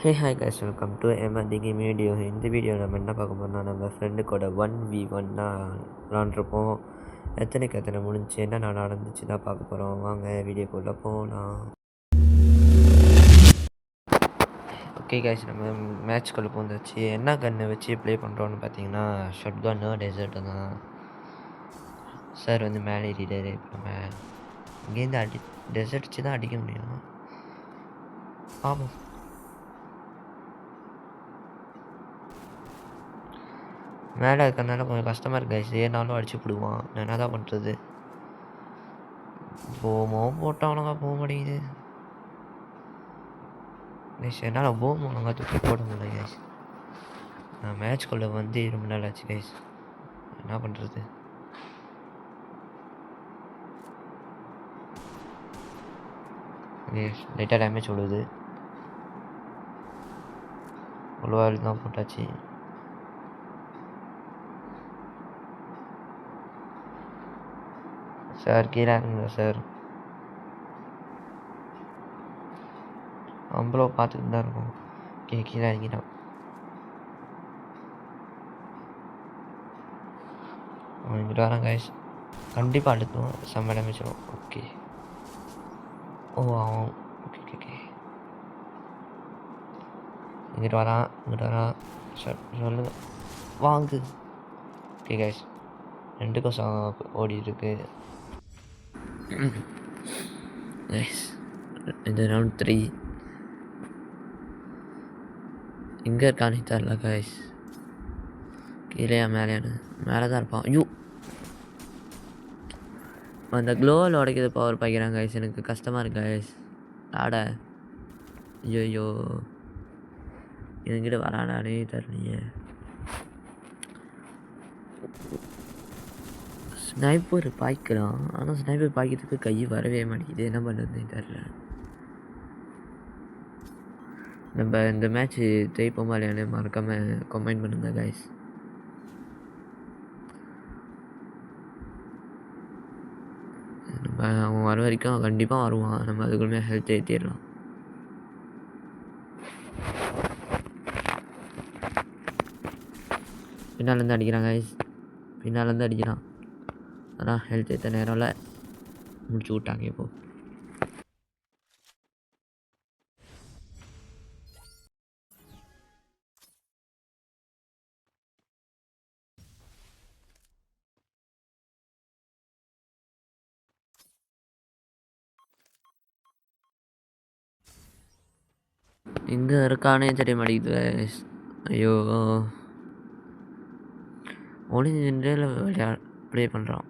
Hey hi guys, welcome to MRT game video. இந்த வீடியோவில் நம்ம என்ன பார்க்க போகிறோம்னா, நம்ம ஃப்ரெண்டு கூட 1v1 தான் விளாண்டுருப்போம். எத்தனைக்கு எத்தனை முடிஞ்சு என்ன நடந்துச்சு தான் பார்க்க போகிறோம். வாங்க வீடியோக்குள்ளே போகலாம். ஓகே கைஸ், நம்ம மேட்ச்குள்ளே போந்தாச்சு. என்ன கன்னை வச்சு ப்ளே பண்ணுறோன்னு பார்த்தீங்கன்னா, ஷாட் கன்னு டெசர்ட்டு தான். சார் வந்து மேலே ஏறிடாரு. இப்போ நம்ம இங்கேருந்து டெசர்ட் வச்சு தான் அடிக்க முடியும். ஆமாம், மேலே இருக்கிறதுனால கொஞ்சம் கஷ்டமாக இருக்குது கைஸ். ஏனாலும் அடிச்சு விடுவான். நான் என்ன தான் பண்ணுறது? போட்டானுங்க போக மாட்டேங்குது கைஸ். என்னால் ஒழுங்கா தூக்கி போட முடியல கைஸ். நான் மேட்ச்குள்ளே வந்து ரொம்ப நாள் ஆச்சு கைஸ். என்ன பண்ணுறது? லைட்டாக டேமேஜ் விடுது. அவ்வளோவா தான் போட்டாச்சு. சார் கீழே இருங்க சார். அவ்வளோ பார்த்துட்டு தான் இருக்கும். கீழே இறங்கிட்டான். அவன் இங்கிட்ட வரான் கைஸ். கண்டிப்பாக அழுத்துவோம். செம்ம டேமேஜ் வரும். ஓகே. அவன் ஓகே ஓகே ஓகே இங்கிட்ட வரான். சொல்லுங்க வாங்கு. ஓகே கைஸ், 2 கோசம் ஓடி இருக்கு கைஸ். இந்த ரவுண்ட் 3 எங்கே இருக்கானே தெரில கைஸ். கீழேயா மேலேயானு? மேலே தான் இருப்பான். ஐயோ, அந்த க்ளோவில் உடைக்கிது பவர் பாய்க்கிறாங்க கைஸ். எனக்கு கஷ்டமாக இருக்கு கைஸ் ஆட. ஐயோ என்கிட்ட வரானே தெரியலையே. ஸ்னைப்பர் பாய்க்கிறான், ஆனால் ஸ்னைப்பர் பாய்க்கிறதுக்கு கை வரவே மாட்டேங்குது. என்ன பண்ணுறதுன்னு தெரில. நம்ம இந்த மேட்ச்சு ஜெயிப்போமா இல்லையானு மறக்காமல் கமெண்ட் பண்ணுங்கள் கைஸ். நம்ம அவன் வர வரைக்கும் கண்டிப்பாக வருவான். நம்ம அதுக்குள்ளே ஹெல்த் ஏற்றிடலாம். பின்னாலேருந்து அடிக்கிறான் கைஸ். பின்னாலேருந்து அடிக்கிறான். அதான் ஹெல்த் ஏற்ற நேரம்ல முடிச்சு விட்டாங்க. இப்போ எங்கே இருக்கானே தெரிய மாட்டேங்குது கைஸ். ஐயோ, ஒளிஞ்சு நின்று ப்ளே பண்ணுறான்.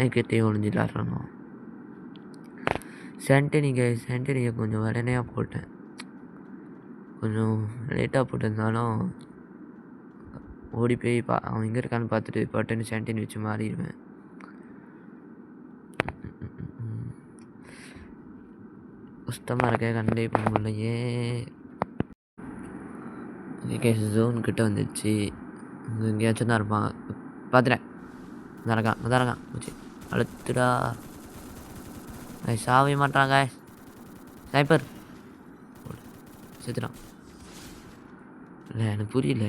ஏக்கிட்டே ஒளிஞ்சு விளாட்றானோ. சென்டனியை கொஞ்சம் உடனேயாக போட்டேன். கொஞ்சம் லேட்டாக போட்டிருந்தாலும் ஓடி போய் அவன் எங்கே இருக்கான்னு பார்த்துட்டு பட்டுன்னு சென்டனி வச்சு மாறிடுவேன். கஷ்டமாக இருக்க கண்டே பண்ண முடியலையே. கேஸ் ஜோன் கிட்ட வந்துடுச்சு. இங்கே எங்கேயாச்சும் தான் இருப்பான். பார்த்துட்டேன். மதாரக்கான் வச்சு அழுத்துடா. சாவே மாட்டாங்க. ஸ்னைப்பர் செத்துட்டான். இல்லை, எனக்கு புரியல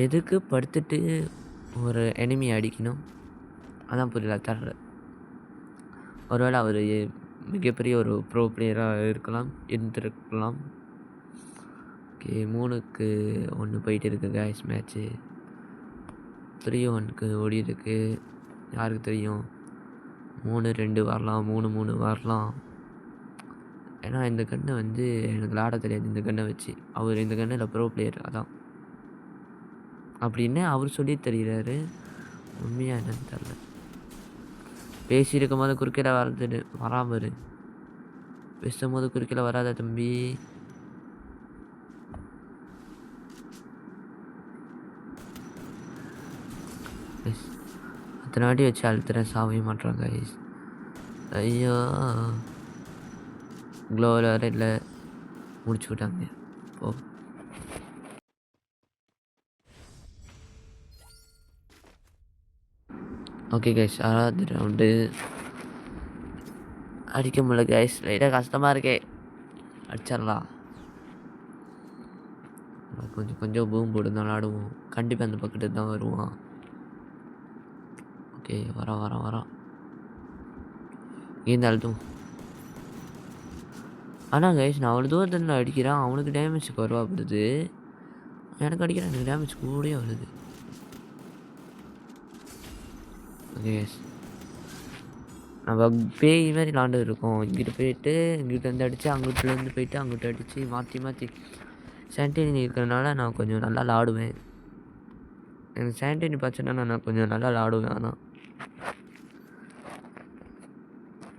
எதுக்கு படுத்துட்டு ஒரு எனிமி அடிக்கணும். அதான் புரியல தர்ற. ஒருவேளை அவர் மிகப்பெரிய ஒரு ப்ரோ பிளேயராக இருந்திருக்கலாம். ஓகே, 3-1 போயிட்டு இருக்கு கைஸ் மேட்ச்சு. 3-1 ஓடி இருக்கு. யாருக்கு தெரியும், 3-2 வரலாம், 3-3 வரலாம். ஏன்னா இந்த கண்ணை வந்து எனக்கு விளாட தெரியாது. இந்த கண்ணை வச்சு அவர் இந்த கண்ணில் ப்ரோ பிளேயர் அதான் அப்படின்னு அவர் சொல்லி தெரிகிறாரு. உண்மையாக என்னன்னு தெரில. பேசியிருக்கும் போது குறுக்கில வராமரு. பேசும்போது குறுக்கில வராத தம்பி. அத்தனை வாட்டி வச்சு அழுத்துறேன், சாவே மாட்டுறாங்க கைஸ். ஐயோ, க்ளோவில் வர இல்லை, முடிச்சு விட்டாங்க. ஓ, ஓகே கைஸ் 6வது ரவுண்டு அடிக்க முடியல கைஸ். லைட்டாக கஷ்டமாக இருக்கே. அடிச்சிடலாம். கொஞ்சம் கொஞ்சம் பூம் போட்டு தான் விளாடுவோம். கண்டிப்பாக அந்த பக்கத்து தான் வருவான். ஓகே வரான் இருந்தாலும். ஆனால் கைஸ் நான் அவ்வளோ தூரத்தில் அடிக்கிறேன். அவனுக்கு டேமேஜ் குறைவாப்படுது. எனக்கு அடிக்கிறேன், எனக்கு டேமேஜ் கூடயே வருது. ஓகே கைஸ் நம்ம பேய் மாதிரி விளாண்டு இருக்கோம். இங்கிட்ட போயிட்டு இங்கிட்ட வந்து அடித்து அங்கிட்டலேருந்து போயிட்டு அங்கிட்ட அடித்து மாற்றி சாண்டேனி இருக்கிறதுனால நான் கொஞ்சம் நல்லா விளாடுவேன். எனக்கு சாண்டேனி பார்த்தோன்னா நான் கொஞ்சம் நல்லா விளாடுவேன். ஆனால்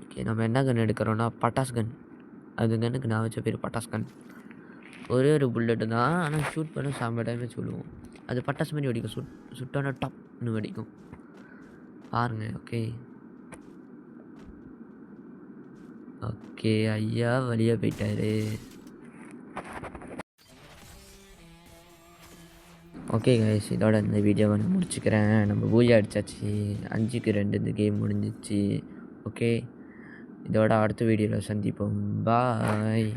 ஓகே நம்ம என்ன கன் எடுக்கிறோன்னா பட்டாஸ் கன். அது கன்னுக்கு நான் வச்ச பேர் பட்டாஸ் கன். ஒரே ஒரு புல்லெட்டு தான், ஆனால் ஷூட் பண்ண செம்ம டேமேஜ் சொல்லுவோம். அது பட்டாசு மாதிரி வெடிக்கும். சுட்டான டப்னு வெடிக்கும் பாருங்கள். ஓகே ஐயா வழியாக போயிட்டாரு. ஓகே கைஸ் இதோட இந்த வீடியோவை நான் முடிச்சுக்கிறேன். நம்ம பூஜை அடித்தாச்சு. 5-2 இந்த கேம் முடிஞ்சிச்சு. ஓகே இதோட அடுத்த வீடியோவில் சந்திப்போம். பாய்.